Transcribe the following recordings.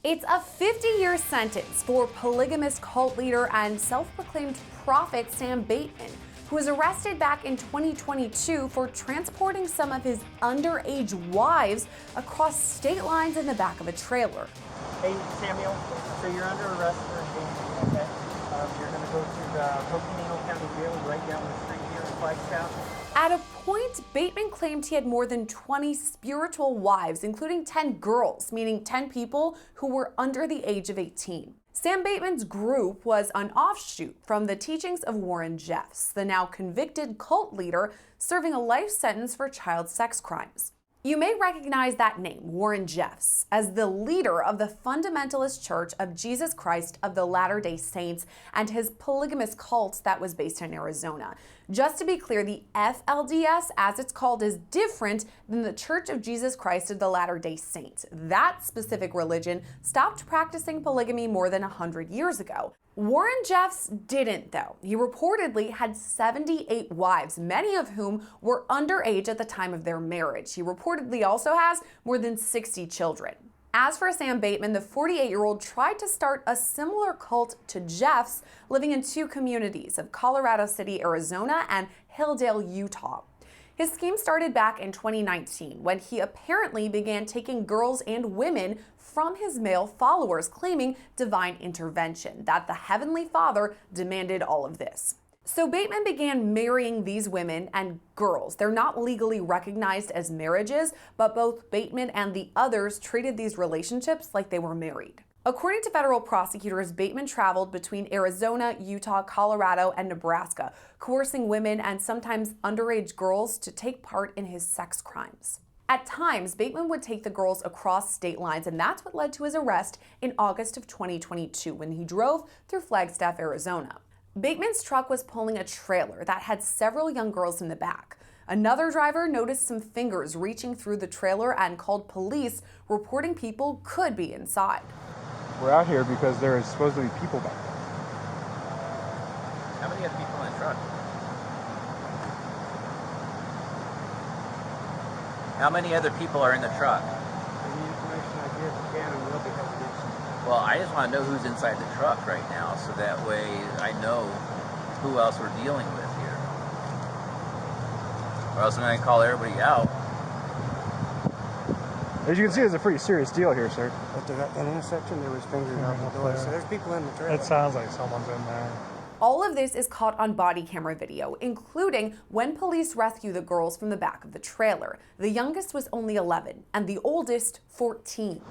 It's a 50-year sentence for polygamist cult leader and self-proclaimed prophet Sam Bateman, who was arrested back in 2022 for transporting some of his underage wives across state lines in the back of a trailer. Hey, Samuel, so you're under arrest for engagement, okay? You're going to go to the Coconino County Jail right down the street here in Flagstaff. At a point, Bateman claimed he had more than 20 spiritual wives, including 10 girls, meaning 10 people who were under the age of 18. Sam Bateman's group was an offshoot from the teachings of Warren Jeffs, the now convicted cult leader serving a life sentence for child sex crimes. You may recognize that name, Warren Jeffs, as the leader of the Fundamentalist Church of Jesus Christ of the Latter-day Saints and his polygamist cult that was based in Arizona. Just to be clear, the FLDS, as it's called, is different than the Church of Jesus Christ of the Latter-day Saints. That specific religion stopped practicing polygamy more than 100 years ago. Warren Jeffs didn't, though. He reportedly had 78 wives, many of whom were underage at the time of their marriage. He reportedly also has more than 60 children. As for Sam Bateman, the 48-year-old tried to start a similar cult to Jeffs, living in two communities of Colorado City, Arizona, and Hilldale, Utah. His scheme started back in 2019 when he apparently began taking girls and women from his male followers, claiming divine intervention, that the Heavenly Father demanded all of this. So Bateman began marrying these women and girls. They're not legally recognized as marriages, but both Bateman and the others treated these relationships like they were married. According to federal prosecutors, Bateman traveled between Arizona, Utah, Colorado, and Nebraska, coercing women and sometimes underage girls to take part in his sex crimes. At times, Bateman would take the girls across state lines, and that's what led to his arrest in August of 2022 when he drove through Flagstaff, Arizona. Bateman's truck was pulling a trailer that had several young girls in the back. Another driver noticed some fingers reaching through the trailer and called police, reporting people could be inside. We're out here because there is supposed to be people back there. How many other people in the truck? How many other people are in the truck? Any information I give can and will be held against you. Well, I just want to know who's inside the truck right now, so that way I know who else we're dealing with here. Or else I'm going to call everybody out. As you can see, it's a pretty serious deal here, sir. At that intersection, there was fingers out the door, so there's people in the trailer. It sounds like someone's in there. All of this is caught on body camera video, including when police rescue the girls from the back of the trailer. The youngest was only 11 and the oldest 14.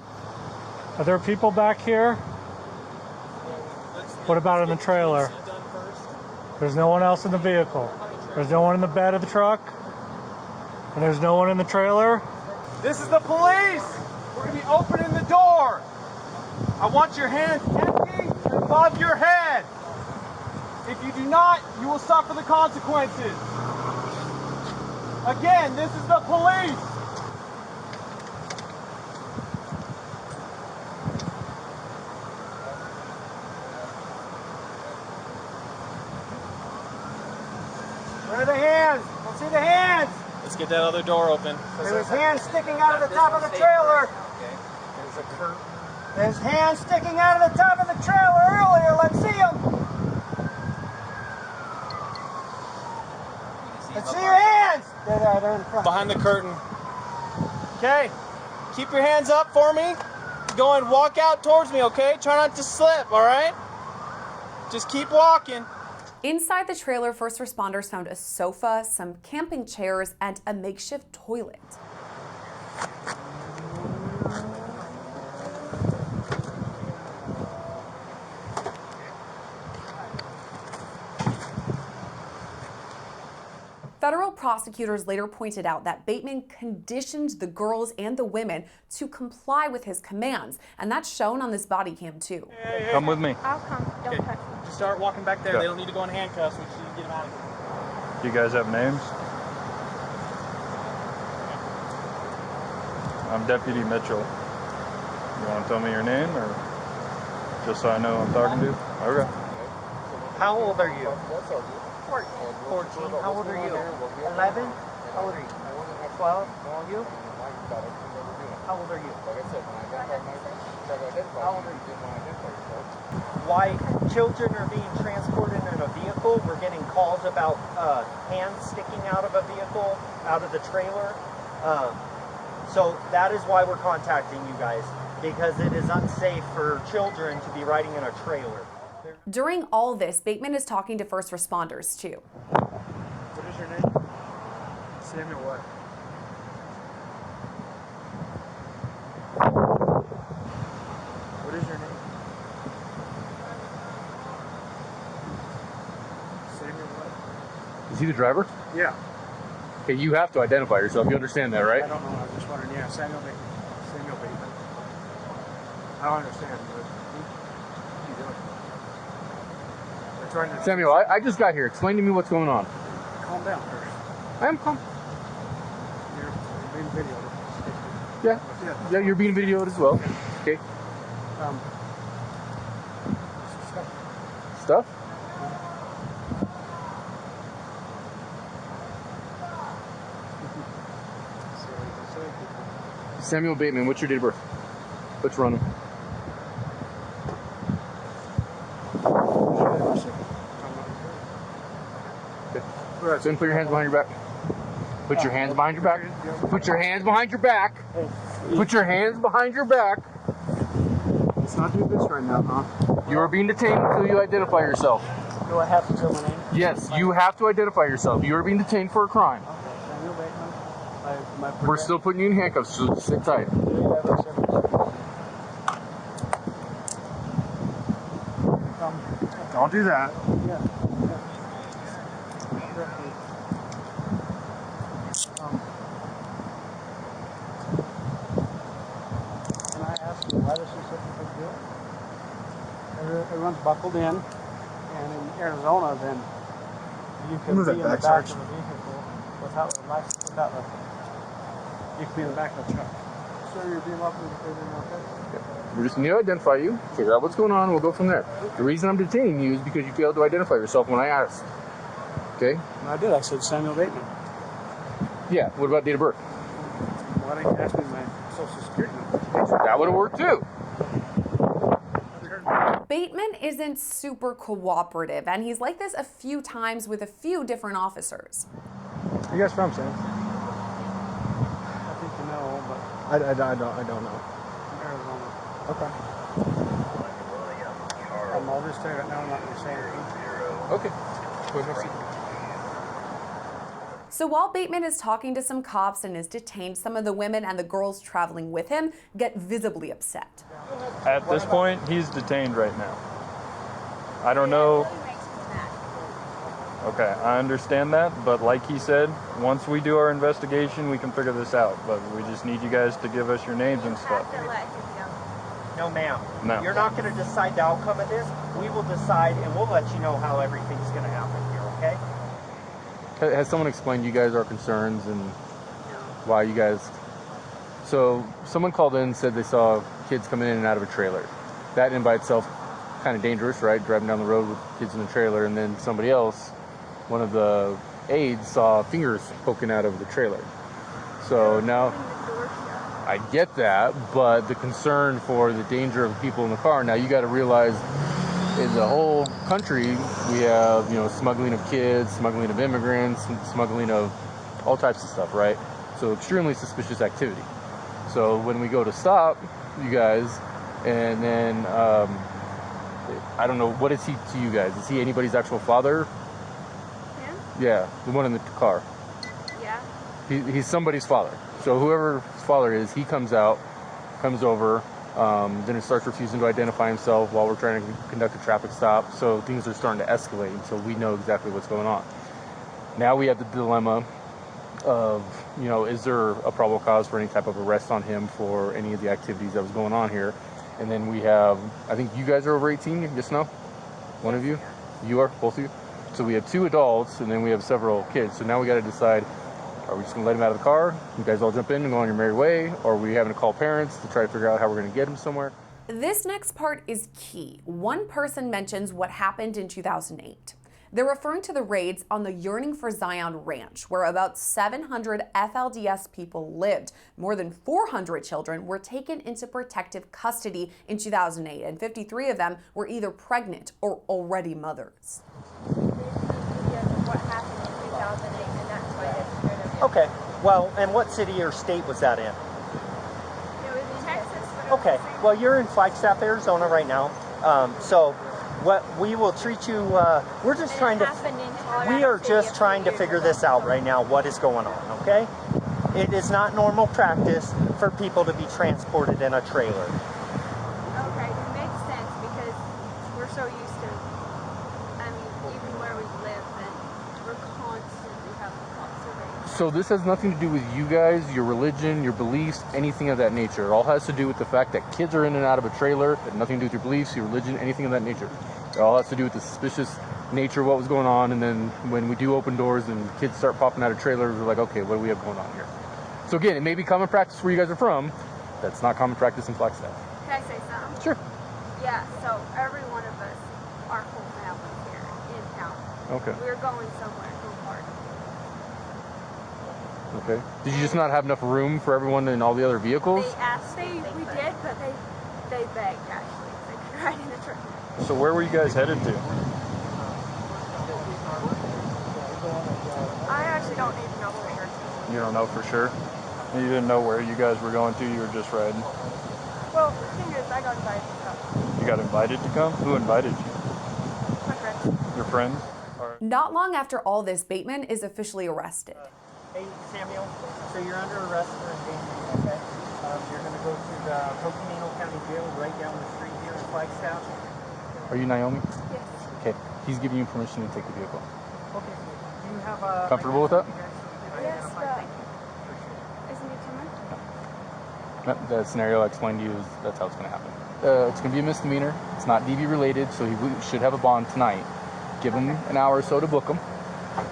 Are there people back here? What about in the trailer? There's no one else in the vehicle. There's no one in the bed of the truck. And there's no one in the trailer. This is the police! We're going to be opening the door! I want your hands empty and above your head! If you do not, you will suffer the consequences! Again, this is the police! Where are the hands? Let's see the hands! Let's get that other door open. There was hands sticking out of the top of the trailer. There's hands sticking out of the top of the trailer earlier. Let's see them. Let's see your hands. They're in front. Behind the curtain. Okay. Keep your hands up for me. Go and walk out towards me, okay? Try not to slip, all right? Just keep walking. Inside the trailer, first responders found a sofa, some camping chairs, and a makeshift toilet. Federal prosecutors later pointed out that Bateman conditioned the girls and the women to comply with his commands, and that's shown on this body cam too. Hey. Come with me. I'll come. Don't touch me. Just start walking back there. Yeah. They don't need to go in handcuffs. We just need to get them out of here. Do you guys have names? I'm Deputy Mitchell. You want to tell me your name, or just so I know who I'm talking to? Okay. How old are you? 14. How old are you? 11? How old are you? 12? You? How old are you? Why children are being transported in a vehicle. We're getting calls about hands sticking out of a vehicle, out of the trailer. So that is why we're contacting you guys, because it is unsafe for children to be riding in a trailer. During all this, Bateman is talking to first responders too. What is your name? Samuel what? What is your name? Samuel what? Is he the driver? Yeah. Okay, you have to identify yourself. You understand that, right? I don't know. I was just wondering. Yeah, Samuel Bateman. Samuel Bateman. I don't understand, but what are you doing? They're trying to... Samuel, I just got here. Explain to me what's going on. Calm down first. I am calm. You're being videoed. Yeah, you're being videoed as well. Okay. Stuff? Samuel Bateman, what's your date of birth? Let's run him. Okay. Then put your hands behind your back. Put your hands behind your back. Put your hands behind your back. Put your hands behind your back. Let's not do this right now, huh? You are being detained until you identify yourself. Do I have to tell my name? Yes, you have to identify yourself. You are being detained for a crime. Samuel Bateman. We're still putting you in handcuffs, so sit tight. Don't do that. Can I ask you why this is such a big deal? Everyone's buckled in, and in Arizona, then you can Move be that in the back, back Sarge. of a vehicle without a license, without a. You can be in the back of the truck. Sir, you're being lawfully detained, okay? We just need to identify you, figure out what's going on, and we'll go from there. The reason I'm detaining you is because you failed to identify yourself when I asked. Okay? And I did. I said Samuel Bateman. Yeah, what about date of birth? Why didn't you ask me my social security number? That would have worked too. Bateman isn't super cooperative, and he's like this a few times with a few different officers. Where you guys from, Sam? I think you know, but I don't know. from Arizona. Okay. I'll just tell you right now, I'm not going to say anything. Okay. Go ahead, have a seat. So while Bateman is talking to some cops and is detained, some of the women and the girls traveling with him get visibly upset. At this point, he's detained right now. I don't know. Okay, I understand that, but like he said, once we do our investigation, we can figure this out. But we just need you guys to give us your names and stuff. No, ma'am. No. You're not going to decide the outcome of this. We will decide, and we'll let you know how everything's going to happen here, okay? Has someone explained to you guys our concerns and why you guys... So someone called in and said they saw kids coming in and out of a trailer. That in by itself kind of dangerous, right? Driving down the road with kids in the trailer, and then somebody else, one of the aides, saw fingers poking out of the trailer. So now, I get that, but the concern for the danger of the people in the car, now you got to realize in the whole country, we have, smuggling of kids, smuggling of immigrants, smuggling of all types of stuff, right? So extremely suspicious activity. So when we go to stop you guys, and then, I don't know, what is he to you guys? Is he anybody's actual father? Him? Yeah, the one in the car. Yeah. He's somebody's father. So whoever his father is, he comes over, then it starts refusing to identify himself while we're trying to conduct a traffic stop. So things are starting to escalate until we know exactly what's going on. Now we have the dilemma of, is there a probable cause for any type of arrest on him for any of the activities that was going on here? And then we have, I think you guys are over 18, just now? One of you? You are? Both of you? So we have 2 adults, and then we have several kids. So now we got to decide, are we just going to let him out of the car? You guys all jump in and go on your merry way? Or are we having to call parents to try to figure out how we're going to get him somewhere? This next part is key. One person mentions what happened in 2008. They're referring to the raids on the Yearning for Zion Ranch, where about 700 FLDS people lived. More than 400 children were taken into protective custody in 2008, and 53 of them were either pregnant or already mothers. What happened in 2008, and that's why it's scared of you. Okay. Well, and what city or state was that in? It was in Texas. But Okay. Well, you're in Flagstaff, Arizona right now. So what we will treat you, we're just trying to, we are just trying to figure this out right now, what is going on, okay? It is not normal practice for people to be transported in a trailer. Okay, it makes sense because we're so used to, I mean, even where we live, and we're constantly having cops surveillance. So this has nothing to do with you guys, your religion, your beliefs, anything of that nature. It all has to do with the fact that kids are in and out of a trailer. It had nothing to do with your beliefs, your religion, anything of that nature. It all has to do with the suspicious nature of what was going on. And then when we do open doors and kids start popping out of trailers, we're like, okay, what do we have going on here? So again, it may be common practice where you guys are from. That's not common practice in Flagstaff. Can I say something? Sure. Yeah, so every one of us, our whole family here in town. Okay. We're going somewhere to a party. Okay. Did you just not have enough room for everyone in all the other vehicles? They asked, we did, but they begged actually. They could ride in the truck. So where were you guys headed to? I actually don't even know where we're going. You don't know for sure? You didn't know where you guys were going to, you were just riding? Well, the thing is, I got invited to come. You got invited to come? Who invited you? My friends. Your friends? All right. Not long after all this, Bateman is officially arrested. Hey, Samuel, so you're under arrest for endangerment, okay? You're going to go to the Coconino County Jail right down the street here in Flagstaff. Are you Naomi? Yes. Okay. He's giving you permission to take the vehicle. Okay. Do you have a... Comfortable with that? Yes, but isn't he coming? The scenario I explained to you is that's how it's going to happen. It's going to be a misdemeanor. It's not DV related, so he should have a bond tonight. Give him an hour or so to book him,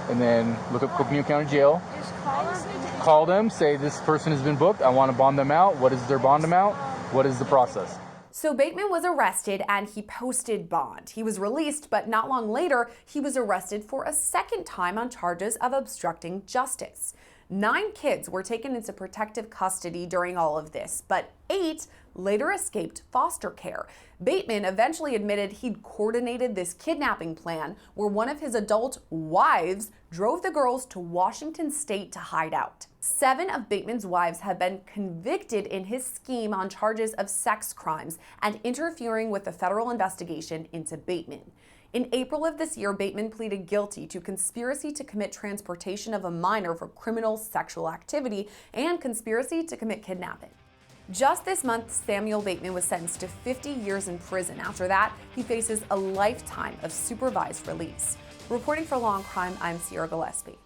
and then look up Coconino County Jail. Just call them. Call them, say this person has been booked. I want to bond them out. What is their bond amount? What is the process? So Bateman was arrested and he posted bond. He was released, but not long later, he was arrested for a second time on charges of obstructing justice. 9 kids were taken into protective custody during all of this, but 8 later escaped foster care. Bateman eventually admitted he'd coordinated this kidnapping plan where one of his adult wives drove the girls to Washington State to hide out. 7 of Bateman's wives have been convicted in his scheme on charges of sex crimes and interfering with the federal investigation into Bateman. In April of this year, Bateman pleaded guilty to conspiracy to commit transportation of a minor for criminal sexual activity and conspiracy to commit kidnapping. Just this month, Samuel Bateman was sentenced to 50 years in prison. After that, he faces a lifetime of supervised release. Reporting for Law&Crime, I'm Gillespie.